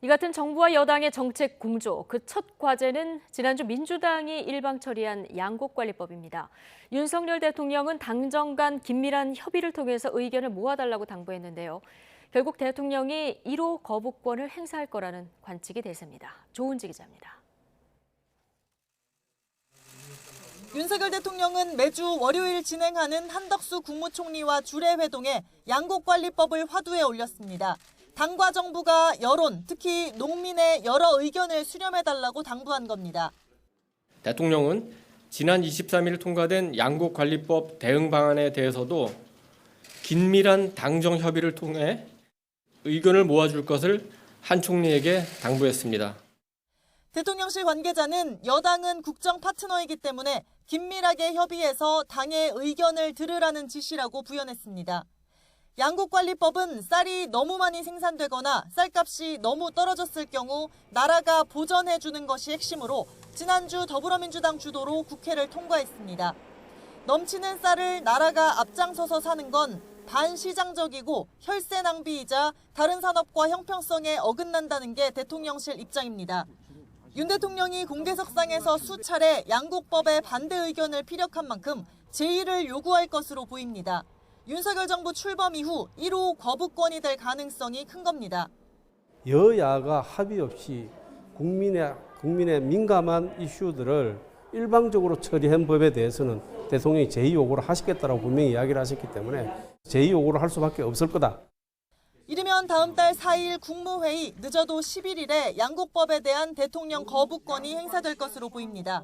이 같은 정부와 여당의 정책 공조, 그 첫 과제는 지난주 민주당이 일방 처리한 양곡관리법입니다. 윤석열 대통령은 당정 간 긴밀한 협의를 통해서 의견을 모아달라고 당부했는데요. 결국 대통령이 1호 거부권을 행사할 거라는 관측이 대세입니다. 조은지 기자입니다. 윤석열 대통령은 매주 월요일 진행하는 한덕수 국무총리와 주례회동에 양곡관리법을 화두에 올렸습니다. 당과 정부가 여론, 특히 농민의 여러 의견을 수렴해달라고 당부한 겁니다. 대통령은 지난 23일 통과된 양곡관리법 대응 방안에 대해서도 긴밀한 당정 협의를 통해 의견을 모아줄 것을 한 총리에게 당부했습니다. 대통령실 관계자는 여당은 국정 파트너이기 때문에 긴밀하게 협의해서 당의 의견을 들으라는 지시라고 부연했습니다. 양곡관리법은 쌀이 너무 많이 생산되거나 쌀값이 너무 떨어졌을 경우 나라가 보전해주는 것이 핵심으로 지난주 더불어민주당 주도로 국회를 통과했습니다. 넘치는 쌀을 나라가 앞장서서 사는 건 반시장적이고 혈세 낭비이자 다른 산업과 형평성에 어긋난다는 게 대통령실 입장입니다. 윤 대통령이 공개석상에서 수차례 양곡법에 반대 의견을 피력한 만큼 제의를 요구할 것으로 보입니다. 윤석열 정부 출범 이후 1호 거부권이 될 가능성이 큰 겁니다. 여야가 합의 없이 국민의 민감한 이슈들을 일방적으로 처리한 법에 대해서는 대통령이 제의 요구를 하시겠다고 분명히 이야기를 하셨기 때문에 제의 요구를 할 수밖에 없을 거다. 이르면 다음 달 4일 국무회의, 늦어도 11일에 양곡법에 대한 대통령 거부권이 행사될 것으로 보입니다.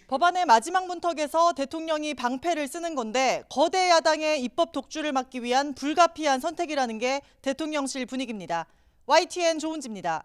법안의 마지막 문턱에서 대통령이 방패를 쓰는 건데 거대 야당의 입법 독주를 막기 위한 불가피한 선택이라는 게 대통령실 분위기입니다. YTN 조은지입니다.